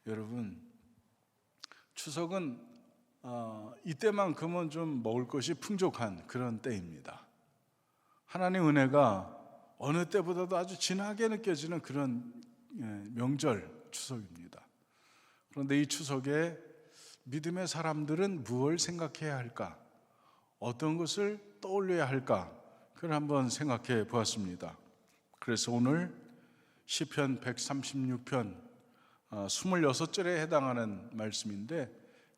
여러분, 추석은 이때만큼은 좀 먹을 것이 풍족한 그런 때입니다. 하나님 은혜가 어느 때보다도 아주 진하게 느껴지는 그런 명절, 추석입니다. 그런데 이 추석에 믿음의 사람들은 무엇을 생각해야 할까? 어떤 것을 떠올려야 할까? 그걸 한번 생각해 보았습니다. 그래서 오늘 시편 136편 26절에 해당하는 말씀인데,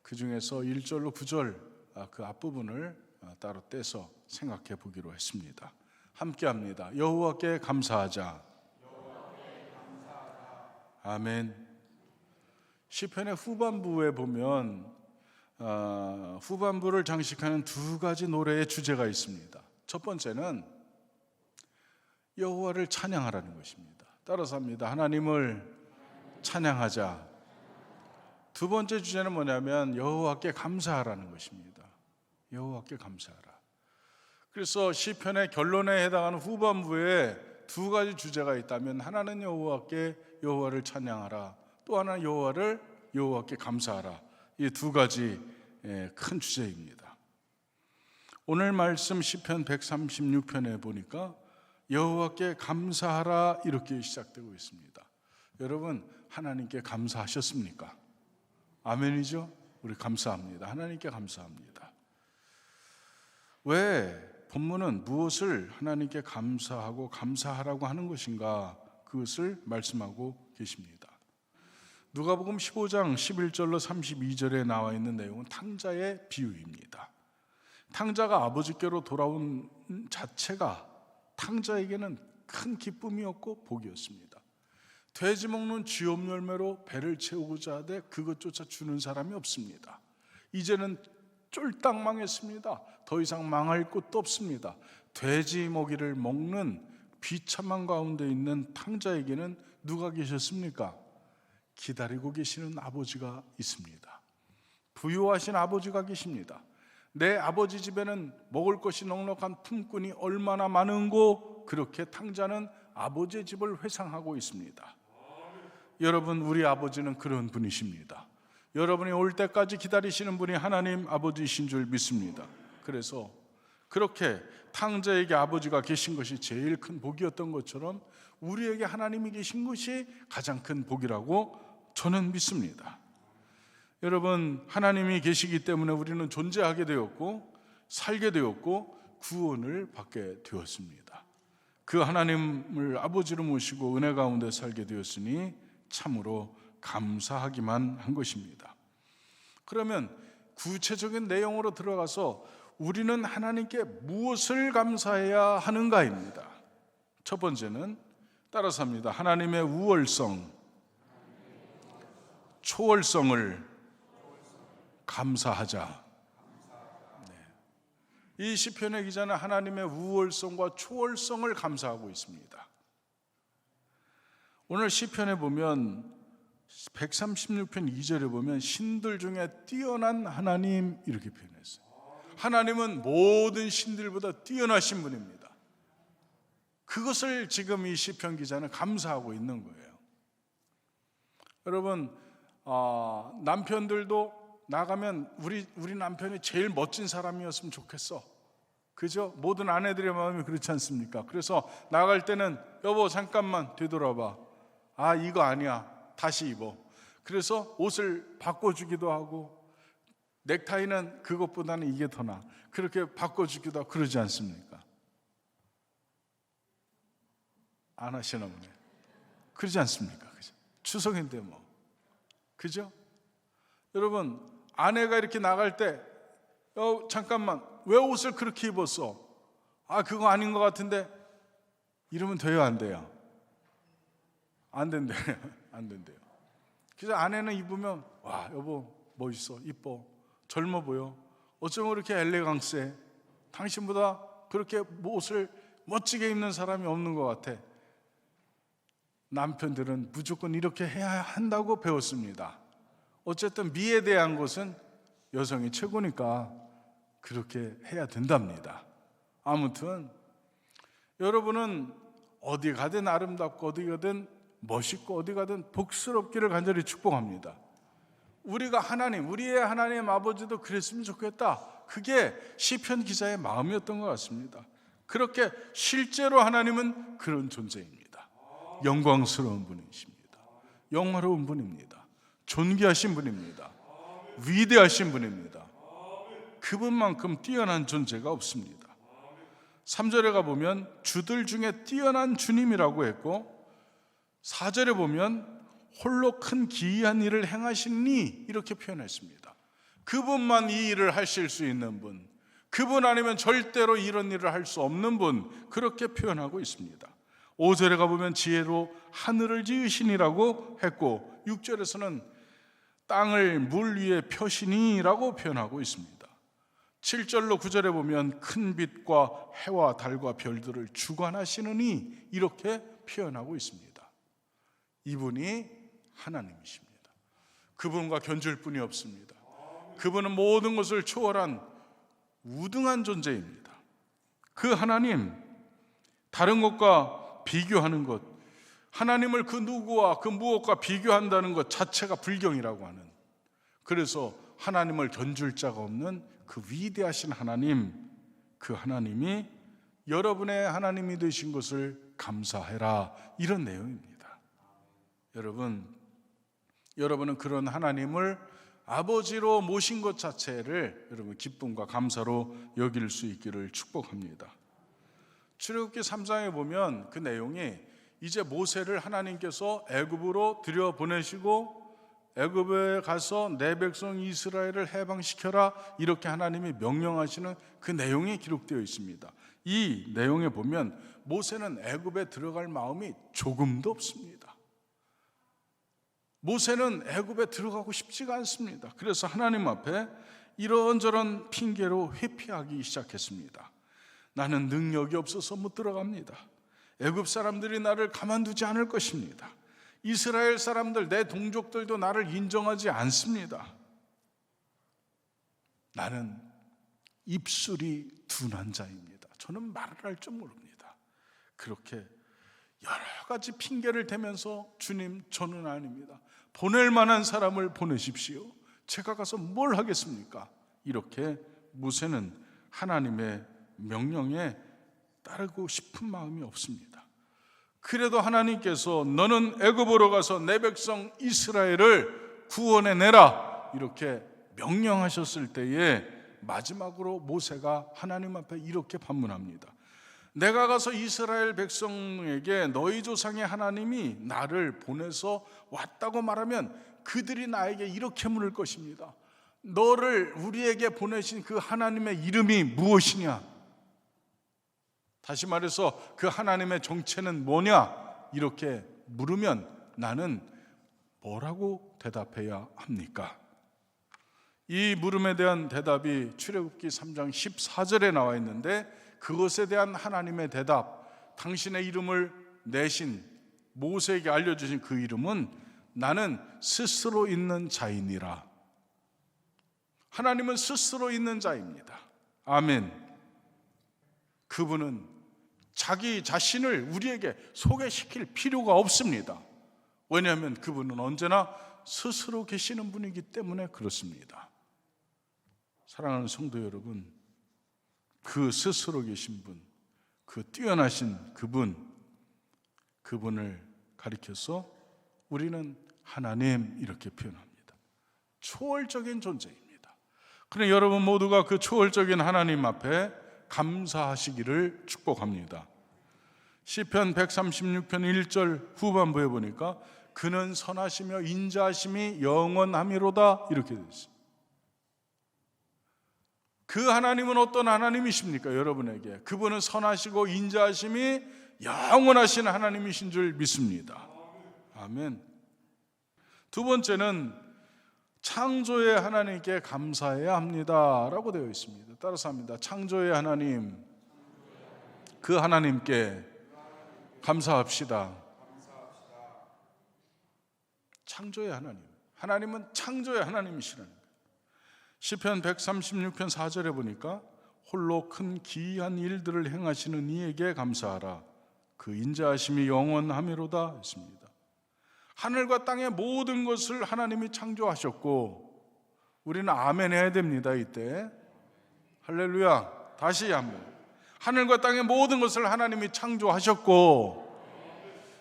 그 중에서 1절로 9절 그 앞부분을 따로 떼서 생각해 보기로 했습니다. 함께 합니다. 여호와께 감사하자. 아멘. 시편의 후반부에 보면 후반부를 장식하는 두 가지 노래의 주제가 있습니다. 첫 번째는 여호와를 찬양하라는 것입니다. 따라서 합니다. 하나님을 찬양하자. 두 번째 주제는 뭐냐면 여호와께 감사하라는 것입니다. 여호와께 감사하라. 그래서 시편의 결론에 해당하는 후반부에 두 가지 주제가 있다면, 하나는 여호와를 찬양하라, 또 하나는 여호와께 감사하라. 이 두 가지 큰 주제입니다. 오늘 말씀 시편 136편에 보니까 여호와께 감사하라 이렇게 시작되고 있습니다. 여러분, 하나님께 감사하셨습니까? 아멘이죠? 우리 감사합니다. 하나님께 감사합니다. 왜 본문은 무엇을 하나님께 감사하고 감사하라고 하는 것인가, 그것을 말씀하고 계십니다. 누가복음 15장 11절로 32절에 나와 있는 내용은 탕자의 비유입니다. 탕자가 아버지께로 돌아온 자체가 탕자에게는 큰 기쁨이었고 복이었습니다. 돼지 먹는 쥐업 열매로 배를 채우고자 하되 그것조차 주는 사람이 없습니다. 이제는 쫄딱 망했습니다. 더 이상 망할 곳도 없습니다. 돼지 먹이를 먹는 비참한 가운데 있는 탕자에게는 누가 계셨습니까? 기다리고 계시는 아버지가 있습니다. 부유하신 아버지가 계십니다. 내 아버지 집에는 먹을 것이 넉넉한 품꾼이 얼마나 많은고, 그렇게 탕자는 아버지의 집을 회상하고 있습니다. 여러분, 우리 아버지는 그런 분이십니다. 여러분이 올 때까지 기다리시는 분이 하나님 아버지이신 줄 믿습니다. 그래서 그렇게 탕자에게 아버지가 계신 것이 제일 큰 복이었던 것처럼 우리에게 하나님이 계신 것이 가장 큰 복이라고 저는 믿습니다. 여러분, 하나님이 계시기 때문에 우리는 존재하게 되었고 살게 되었고 구원을 받게 되었습니다. 그 하나님을 아버지로 모시고 은혜 가운데 살게 되었으니 참으로 감사하기만 한 것입니다. 그러면 구체적인 내용으로 들어가서 우리는 하나님께 무엇을 감사해야 하는가입니다. 첫 번째는 따라서 합니다. 하나님의 우월성, 초월성을 감사하자. 이 시편의 기자는 하나님의 우월성과 초월성을 감사하고 있습니다. 오늘 시편에 보면 136편 2절에 보면 신들 중에 뛰어난 하나님 이렇게 표현했어요. 하나님은 모든 신들보다 뛰어나신 분입니다. 그것을 지금 이 시편 기자는 감사하고 있는 거예요. 여러분, 남편들도 나가면 우리 남편이 제일 멋진 사람이었으면 좋겠어. 그죠? 모든 아내들의 마음이 그렇지 않습니까? 그래서 나갈 때는 여보 잠깐만 뒤돌아봐. 아, 이거 아니야. 다시 입어. 그래서 옷을 바꿔주기도 하고, 넥타이는 그것보다는 이게 더 나아. 그렇게 바꿔주기도 하고 그러지 않습니까? 안 하시나 보네. 그러지 않습니까? 그죠? 추석인데 뭐. 그죠? 여러분, 아내가 이렇게 나갈 때 잠깐만 왜 옷을 그렇게 입었어? 아, 그거 아닌 것 같은데. 이러면 돼요, 안 돼요? 안 된대요. 안 된대요. 그래서 아내는 입으면 와, 여보 멋있어, 이뻐, 젊어 보여, 어쩌면 그렇게 엘레강스해, 당신보다 그렇게 옷을 멋지게 입는 사람이 없는 것 같아. 남편들은 무조건 이렇게 해야 한다고 배웠습니다. 어쨌든 미에 대한 것은 여성이 최고니까 그렇게 해야 된답니다. 아무튼 여러분은 어디 가든 아름답고 어디 가든 멋있고 어디 가든 복스럽기를 간절히 축복합니다. 우리가 우리의 하나님 아버지도 그랬으면 좋겠다. 그게 시편 기자의 마음이었던 것 같습니다. 그렇게 실제로 하나님은 그런 존재입니다. 영광스러운 분이십니다. 영화로운 분입니다. 존귀하신 분입니다. 위대하신 분입니다. 그분만큼 뛰어난 존재가 없습니다. 3절에 가보면 주들 중에 뛰어난 주님이라고 했고 4절에 보면 홀로 큰 기이한 일을 행하시니 이렇게 표현했습니다. 그분만 이 일을 하실 수 있는 분, 그분 아니면 절대로 이런 일을 할 수 없는 분, 그렇게 표현하고 있습니다. 5절에 가보면 지혜로 하늘을 지으시니라고 했고 6절에서는 땅을 물 위에 펴시니라고 표현하고 있습니다. 7절로 9절에 보면 큰 빛과 해와 달과 별들을 주관하시느니 이렇게 표현하고 있습니다. 이분이 하나님이십니다. 그분과 견줄 분이 없습니다. 그분은 모든 것을 초월한 우등한 존재입니다. 그 하나님, 다른 것과 비교하는 것, 하나님을 그 누구와 그 무엇과 비교한다는 것 자체가 불경이라고 하는, 그래서 하나님을 견줄 자가 없는 그 위대하신 하나님, 그 하나님이 여러분의 하나님이 되신 것을 감사해라, 이런 내용입니다. 여러분은 그런 하나님을 아버지로 모신 것 자체를 여러분 기쁨과 감사로 여길 수 있기를 축복합니다. 출애굽기 3장에 보면 그 내용이 이제 모세를 하나님께서 애굽으로 들여보내시고 애굽에 가서 내 백성 이스라엘을 해방시켜라, 이렇게 하나님이 명령하시는 그 내용이 기록되어 있습니다. 이 내용에 보면 모세는 애굽에 들어갈 마음이 조금도 없습니다. 모세는 애굽에 들어가고 싶지가 않습니다. 그래서 하나님 앞에 이런저런 핑계로 회피하기 시작했습니다. 나는 능력이 없어서 못 들어갑니다. 애굽 사람들이 나를 가만두지 않을 것입니다. 이스라엘 사람들, 내 동족들도 나를 인정하지 않습니다. 나는 입술이 둔한 자입니다. 저는 말을 할 줄 모릅니다. 그렇게 여러 가지 핑계를 대면서 주님, 저는 아닙니다. 보낼 만한 사람을 보내십시오. 제가 가서 뭘 하겠습니까? 이렇게 모세는 하나님의 명령에 따르고 싶은 마음이 없습니다. 그래도 하나님께서 너는 애굽으로 가서 내 백성 이스라엘을 구원해내라, 이렇게 명령하셨을 때에 마지막으로 모세가 하나님 앞에 이렇게 반문합니다. 내가 가서 이스라엘 백성에게 너희 조상의 하나님이 나를 보내서 왔다고 말하면 그들이 나에게 이렇게 물을 것입니다. 너를 우리에게 보내신 그 하나님의 이름이 무엇이냐? 다시 말해서 그 하나님의 정체는 뭐냐? 이렇게 물으면 나는 뭐라고 대답해야 합니까? 이 물음에 대한 대답이 출애굽기 3장 14절에 나와 있는데, 그것에 대한 하나님의 대답, 당신의 이름을 내신 모세에게 알려주신 그 이름은 나는 스스로 있는 자이니라. 하나님은 스스로 있는 자입니다. 아멘. 그분은 자기 자신을 우리에게 소개시킬 필요가 없습니다. 왜냐하면 그분은 언제나 스스로 계시는 분이기 때문에 그렇습니다. 사랑하는 성도 여러분, 그 스스로 계신 분, 그 뛰어나신 그분을 가리켜서 우리는 하나님 이렇게 표현합니다. 초월적인 존재입니다. 그러나 여러분 모두가 그 초월적인 하나님 앞에 감사하시기를 축복합니다. 시편 136편 1절 후반부에 보니까 그는 선하시며 인자하심이 영원하미로다, 이렇게 되어 있습니다. 그 하나님은 어떤 하나님이십니까? 여러분에게 그분은 선하시고 인자하심이 영원하신 하나님이신 줄 믿습니다. 아멘. 두 번째는 창조의 하나님께 감사해야 합니다 라고 되어 있습니다. 따라서 합니다. 창조의 하나님, 그 하나님께 감사합시다. 창조의 하나님은 창조의 하나님이시라는 거예요. 시편 136편 4절에 보니까 홀로 큰 기이한 일들을 행하시는 이에게 감사하라, 그 인자하심이 영원하미로다 했습니다. 하늘과 땅의 모든 것을 하나님이 창조하셨고, 우리는 아멘 해야 됩니다. 이때 할렐루야. 다시 한번, 하늘과 땅의 모든 것을 하나님이 창조하셨고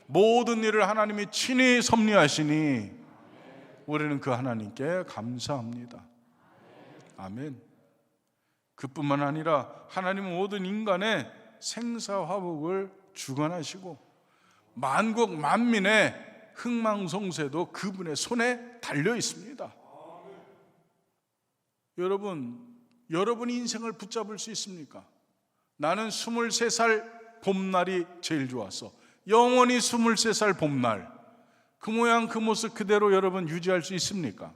모든 일을 하나님이 친히 섭리하시니 우리는 그 하나님께 감사합니다. 아멘. 그뿐만 아니라 하나님은 모든 인간의 생사화복을 주관하시고 만국 만민의 흥망성쇠도 그분의 손에 달려 있습니다. 여러분 인생을 붙잡을 수 있습니까? 나는 23살 봄날이 제일 좋았어. 영원히 23살 봄날, 그 모양 그 모습 그대로 여러분 유지할 수 있습니까?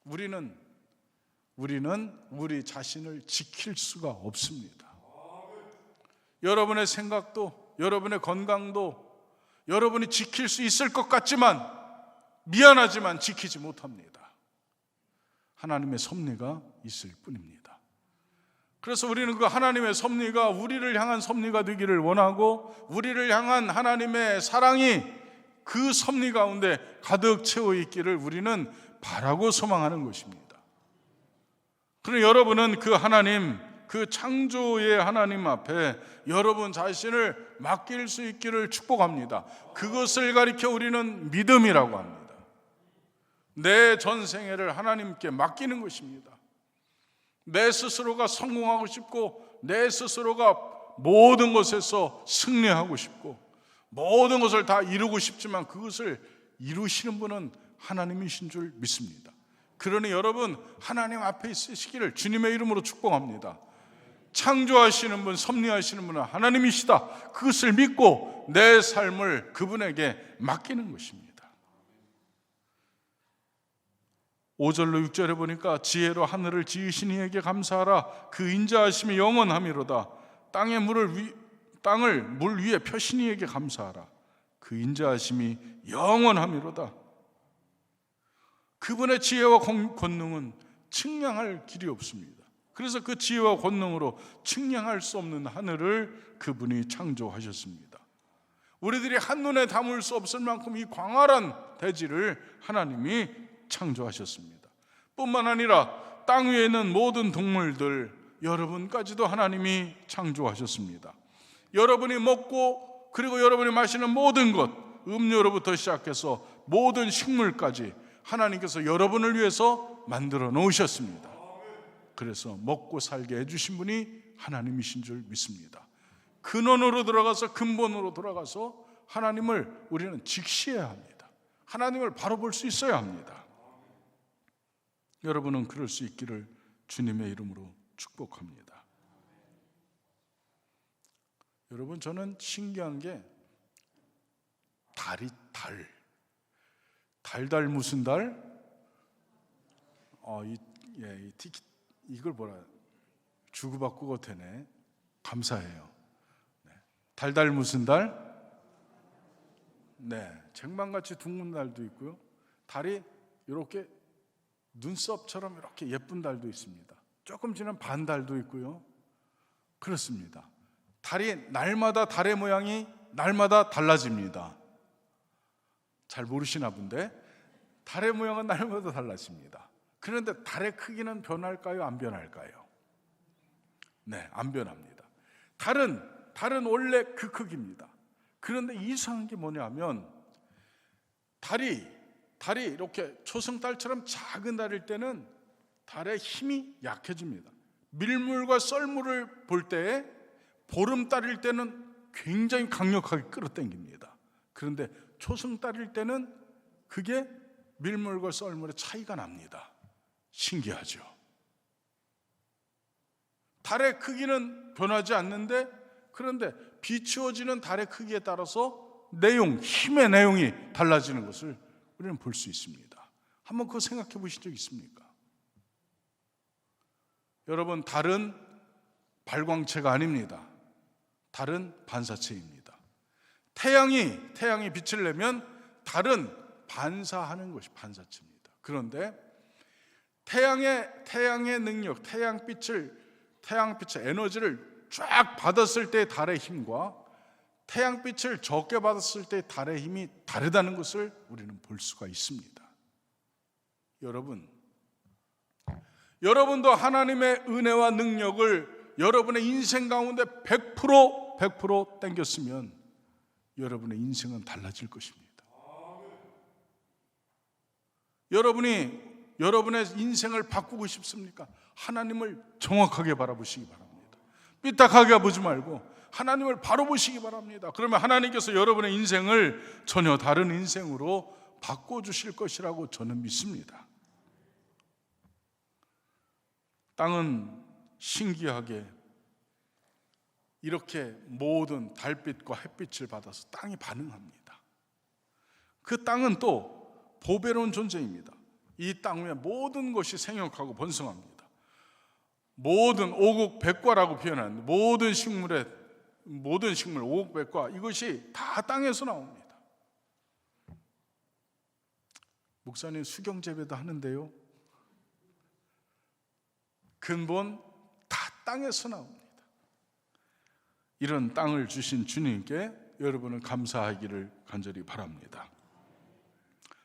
우리는 우리 자신을 지킬 수가 없습니다. 여러분의 생각도, 여러분의 건강도 여러분이 지킬 수 있을 것 같지만 미안하지만 지키지 못합니다. 하나님의 섭리가 있을 뿐입니다. 그래서 우리는 그 하나님의 섭리가 우리를 향한 섭리가 되기를 원하고, 우리를 향한 하나님의 사랑이 그 섭리 가운데 가득 채워 있기를 우리는 바라고 소망하는 것입니다. 그럼 여러분은 그 하나님, 그 창조의 하나님 앞에 여러분 자신을 맡길 수 있기를 축복합니다. 그것을 가리켜 우리는 믿음이라고 합니다. 내 전생애를 하나님께 맡기는 것입니다. 내 스스로가 성공하고 싶고, 내 스스로가 모든 것에서 승리하고 싶고, 모든 것을 다 이루고 싶지만 그것을 이루시는 분은 하나님이신 줄 믿습니다. 그러니 여러분 하나님 앞에 있으시기를 주님의 이름으로 축복합니다. 창조하시는 분, 섭리하시는 분은 하나님이시다. 그것을 믿고 내 삶을 그분에게 맡기는 것입니다. 5절로 6절에 보니까 지혜로 하늘을 지으신 이에게 감사하라. 그 인자하심이 영원하미로다. 땅을 물 위에 펴신 이에게 감사하라. 그 인자하심이 영원하미로다. 그분의 지혜와 권능은 측량할 길이 없습니다. 그래서 그 지혜와 권능으로 측량할 수 없는 하늘을 그분이 창조하셨습니다. 우리들이 한눈에 담을 수 없을 만큼 이 광활한 대지를 하나님이 창조하셨습니다. 뿐만 아니라 땅 위에 있는 모든 동물들, 여러분까지도 하나님이 창조하셨습니다. 여러분이 먹고 그리고 여러분이 마시는 모든 것, 음료로부터 시작해서 모든 식물까지 하나님께서 여러분을 위해서 만들어 놓으셨습니다. 그래서 먹고 살게 해주신 분이 하나님이신 줄 믿습니다. 근원으로 들어가서, 근본으로 돌아가서 하나님을 우리는 직시해야 합니다. 하나님을 바로 볼 수 있어야 합니다. 여러분은 그럴 수 있기를 주님의 이름으로 축복합니다. 여러분, 저는 신기한 게 달달 무슨 달? 이걸 뭐라 주고받고 되네. 감사해요. 네. 달달 무슨 달? 네, 쟁반같이 둥근 달도 있고요. 달이 이렇게 눈썹처럼 이렇게 예쁜 달도 있습니다. 조금 지난 반달도 있고요. 그렇습니다. 달이 날마다, 달의 모양이 날마다 달라집니다. 잘 모르시나 본데 달의 모양은 날마다 달라집니다. 그런데 달의 크기는 변할까요? 안 변할까요? 네, 안 변합니다. 달은 원래 그 크기입니다. 그런데 이상한 게 뭐냐면 달이 이렇게 초승달처럼 작은 달일 때는 달의 힘이 약해집니다. 밀물과 썰물을 볼 때에 보름달일 때는 굉장히 강력하게 끌어당깁니다. 그런데 초승달일 때는 그게 밀물과 썰물의 차이가 납니다. 신기하죠? 달의 크기는 변하지 않는데, 그런데 비추어지는 달의 크기에 따라서 힘의 내용이 달라지는 것을 우리는 볼 수 있습니다. 한번 그거 생각해 보신 적 있습니까? 여러분, 달은 발광체가 아닙니다. 달은 반사체입니다. 태양이 빛을 내면 달은 반사하는 것이 반사체입니다. 그런데 태양의 능력, 태양빛의 에너지를 쫙 받았을 때 달의 힘과 태양빛을 적게 받았을 때 달의 힘이 다르다는 것을 우리는 볼 수가 있습니다. 여러분도 하나님의 은혜와 능력을 여러분의 인생 가운데 100% 땡겼으면 여러분의 인생은 달라질 것입니다. 여러분이 여러분의 인생을 바꾸고 싶습니까? 하나님을 정확하게 바라보시기 바랍니다. 삐딱하게 보지 말고 하나님을 바로 보시기 바랍니다. 그러면 하나님께서 여러분의 인생을 전혀 다른 인생으로 바꿔주실 것이라고 저는 믿습니다. 땅은 신기하게 이렇게 모든 달빛과 햇빛을 받아서 땅이 반응합니다. 그 땅은 또 보배로운 존재입니다. 이 땅 위에 모든 것이 생육하고 번성합니다. 모든 오곡백과라고 표현하는 모든 식물 오곡백과, 이것이 다 땅에서 나옵니다. 목사님 수경재배도 하는데요, 근본 다 땅에서 나옵니다. 이런 땅을 주신 주님께 여러분은 감사하기를 간절히 바랍니다.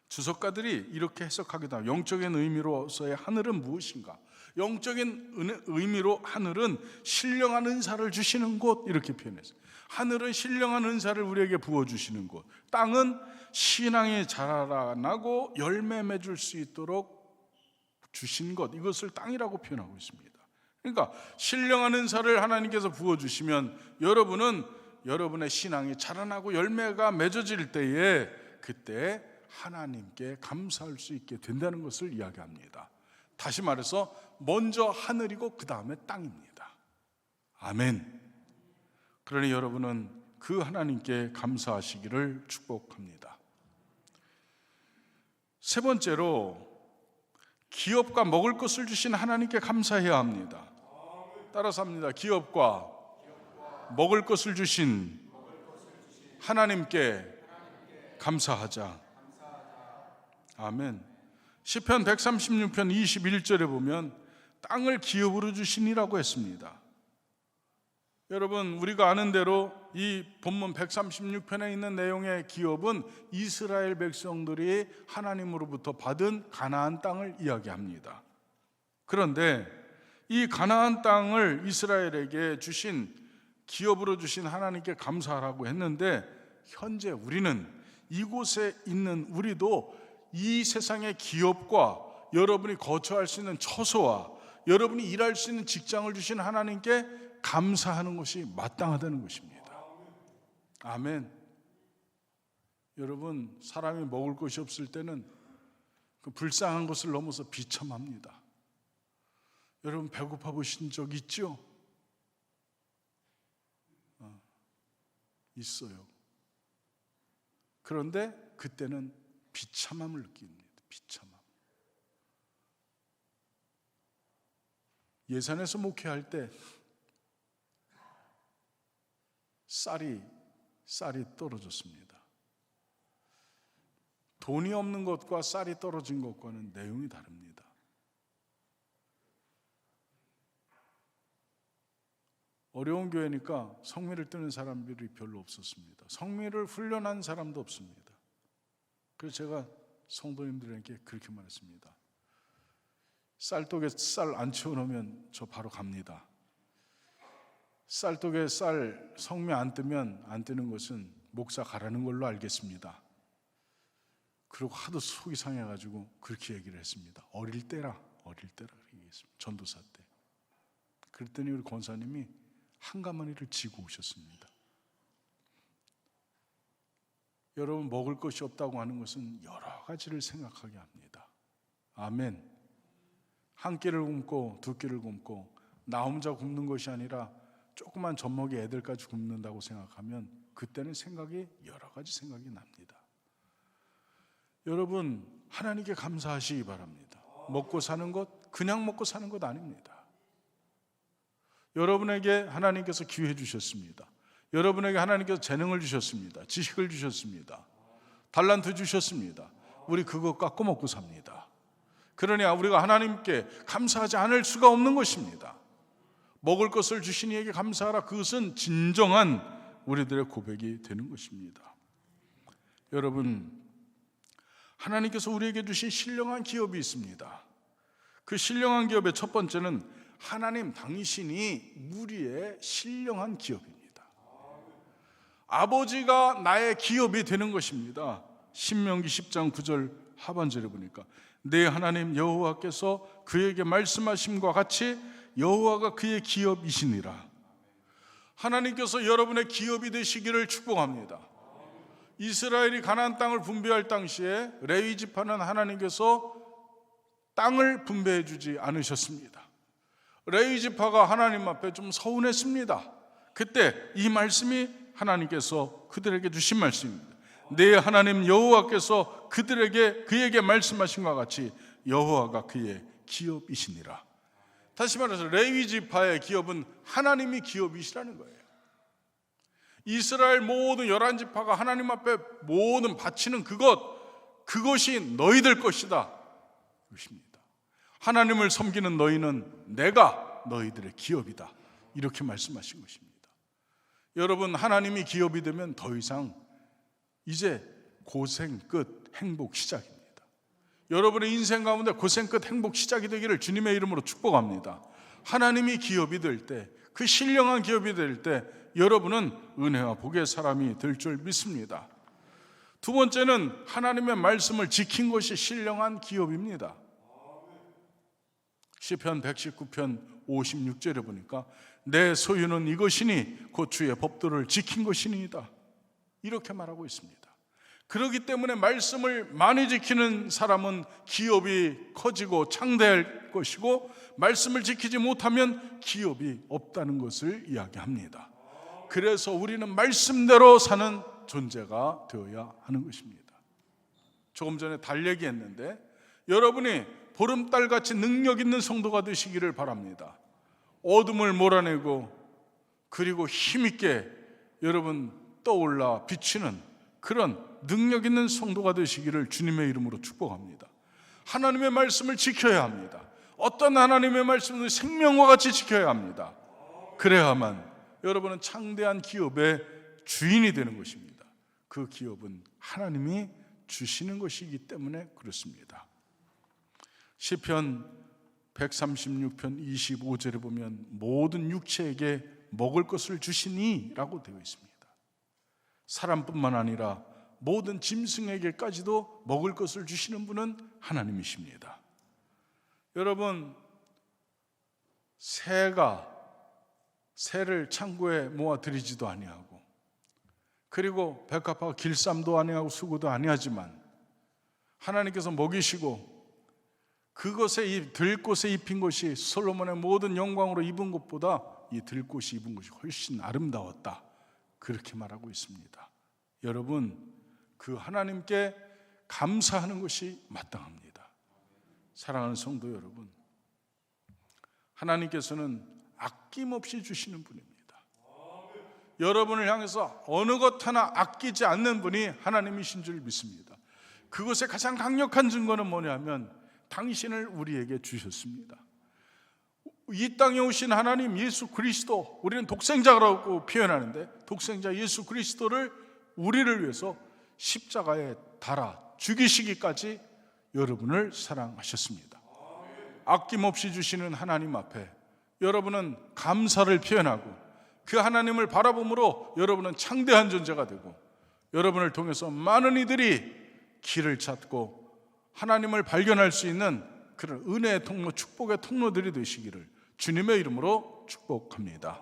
주석가들이 이렇게 해석하기도 합니다. 영적인 의미로서의 하늘은 무엇인가? 영적인 의미로 하늘은 신령한 은사를 주시는 곳, 이렇게 표현했어요. 하늘은 신령한 은사를 우리에게 부어주시는 곳, 땅은 신앙이 자라나고 열매 맺을 수 있도록 주신 것, 이것을 땅이라고 표현하고 있습니다. 그러니까 신령한 은사를 하나님께서 부어주시면 여러분은 여러분의 신앙이 자라나고 열매가 맺어질 때에 그때 하나님께 감사할 수 있게 된다는 것을 이야기합니다. 다시 말해서 먼저 하늘이고 그 다음에 땅입니다. 아멘. 그러니 여러분은 그 하나님께 감사하시기를 축복합니다. 세 번째로, 기업과 먹을 것을 주신 하나님께 감사해야 합니다. 따라서 합니다. 기업과 먹을 것을 주신 하나님께 감사하자. 아멘. 시편 136편 21절에 보면 땅을 기업으로 주시니라고 했습니다. 여러분, 우리가 아는 대로 이 본문 136편에 있는 내용의 기업은 이스라엘 백성들이 하나님으로부터 받은 가나안 땅을 이야기합니다. 그런데 이 가나안 땅을 이스라엘에게 주신, 기업으로 주신 하나님께 감사하라고 했는데, 현재 우리는, 이곳에 있는 우리도 이 세상의 기업과 여러분이 거처할 수 있는 처소와 여러분이 일할 수 있는 직장을 주신 하나님께 감사하는 것이 마땅하다는 것입니다. 아멘. 여러분, 사람이 먹을 것이 없을 때는 그 불쌍한 것을 넘어서 비참합니다. 여러분, 배고파 보신 적 있죠? 있어요. 그런데 그때는 비참함을 느낍니다. 비참함. 예산에서 목회할 때 쌀이 떨어졌습니다. 돈이 없는 것과 쌀이 떨어진 것과는 내용이 다릅니다. 어려운 교회니까 성미를 뜨는 사람들이 별로 없었습니다. 성미를 훈련한 사람도 없습니다. 그래서 제가 성도님들에게 그렇게 말했습니다. 쌀독에 쌀 안 채워놓으면 저 바로 갑니다. 쌀독에 쌀 성미 안 뜨면, 안 뜨는 것은 목사 가라는 걸로 알겠습니다. 그리고 하도 속이 상해가지고 그렇게 얘기를 했습니다. 어릴 때라 그렇게 얘기했습니다. 전도사 때. 그랬더니 우리 권사님이 한가마니를 지고 오셨습니다. 여러분, 먹을 것이 없다고 하는 것은 여러 가지를 생각하게 합니다. 아멘. 한 끼를 굶고 두 끼를 굶고 나 혼자 굶는 것이 아니라 조그만 젖먹이 애들까지 굶는다고 생각하면 그때는 생각이, 여러 가지 생각이 납니다. 여러분, 하나님께 감사하시기 바랍니다. 먹고 사는 것, 그냥 먹고 사는 것 아닙니다. 여러분에게 하나님께서 기회 주셨습니다. 여러분에게 하나님께서 재능을 주셨습니다. 지식을 주셨습니다. 달란트 주셨습니다. 우리 그것 갖고 먹고 삽니다. 그러니 우리가 하나님께 감사하지 않을 수가 없는 것입니다. 먹을 것을 주신 이에게 감사하라. 그것은 진정한 우리들의 고백이 되는 것입니다. 여러분, 하나님께서 우리에게 주신 신령한 기업이 있습니다. 그 신령한 기업의 첫 번째는 하나님 당신이 우리의 신령한 기업입니다. 아버지가 나의 기업이 되는 것입니다. 신명기 10장 9절 하반절에 보니까 내 하나님 여호와께서 그에게 말씀하심과 같이 여호와가 그의 기업이시니라. 하나님께서 여러분의 기업이 되시기를 축복합니다. 이스라엘이 가나안 땅을 분배할 당시에 레위 지파는 하나님께서 땅을 분배해 주지 않으셨습니다. 레위 지파가 하나님 앞에 좀 서운했습니다. 그때 이 말씀이 하나님께서 그들에게 주신 말씀입니다. 내 하나님 여호와께서 그에게 말씀하신 것과 같이 여호와가 그의 기업이시니라. 다시 말해서 레위 지파의 기업은 하나님이 기업이시라는 거예요. 이스라엘 모든 11지파가 하나님 앞에 모든 바치는 그것이 너희들 것이다, 이것입니다. 하나님을 섬기는 너희는 내가 너희들의 기업이다, 이렇게 말씀하신 것입니다. 여러분, 하나님이 기업이 되면 더 이상 이제 고생 끝 행복 시작입니다. 여러분의 인생 가운데 고생 끝 행복 시작이 되기를 주님의 이름으로 축복합니다. 하나님이 기업이 될 때, 그 신령한 기업이 될 때 여러분은 은혜와 복의 사람이 될 줄 믿습니다. 두 번째는 하나님의 말씀을 지킨 것이 신령한 기업입니다. 시편 119편 56절에 보니까 내 소유는 이것이니 곧 주의 법도를 지킨 것이니이다, 이렇게 말하고 있습니다. 그렇기 때문에 말씀을 많이 지키는 사람은 기업이 커지고 창대할 것이고, 말씀을 지키지 못하면 기업이 없다는 것을 이야기합니다. 그래서 우리는 말씀대로 사는 존재가 되어야 하는 것입니다. 조금 전에 달 얘기했는데 여러분이 보름달같이 능력 있는 성도가 되시기를 바랍니다. 어둠을 몰아내고 그리고 힘있게 여러분 떠올라 비치는 그런 능력 있는 성도가 되시기를 주님의 이름으로 축복합니다. 하나님의 말씀을 지켜야 합니다. 어떤 하나님의 말씀은 생명과 같이 지켜야 합니다. 그래야만 여러분은 창대한 기업의 주인이 되는 것입니다. 그 기업은 하나님이 주시는 것이기 때문에 그렇습니다. 시편 136편 25절에 보면 모든 육체에게 먹을 것을 주시니 라고 되어 있습니다. 사람뿐만 아니라 모든 짐승에게까지도 먹을 것을 주시는 분은 하나님이십니다. 여러분, 새를 창고에 모아 들이지도 아니하고, 그리고 백합화가 길쌈도 아니하고 수고도 아니하지만 하나님께서 먹이시고 그것에 이 들꽃에 입힌 것이 솔로몬의 모든 영광으로 입은 것보다 이 들꽃이 입은 것이 훨씬 아름다웠다, 그렇게 말하고 있습니다. 여러분, 그 하나님께 감사하는 것이 마땅합니다. 사랑하는 성도 여러분, 하나님께서는 아낌없이 주시는 분입니다. 여러분을 향해서 어느 것 하나 아끼지 않는 분이 하나님이신 줄 믿습니다. 그것의 가장 강력한 증거는 뭐냐면 당신을 우리에게 주셨습니다. 이 땅에 오신 하나님 예수 그리스도, 우리는 독생자라고 표현하는데 독생자 예수 그리스도를 우리를 위해서 십자가에 달아 죽이시기까지 여러분을 사랑하셨습니다. 아낌없이 주시는 하나님 앞에 여러분은 감사를 표현하고 그 하나님을 바라봄으로 여러분은 창대한 존재가 되고, 여러분을 통해서 많은 이들이 길을 찾고 하나님을 발견할 수 있는 그런 은혜의 통로, 축복의 통로들이 되시기를 주님의 이름으로 축복합니다.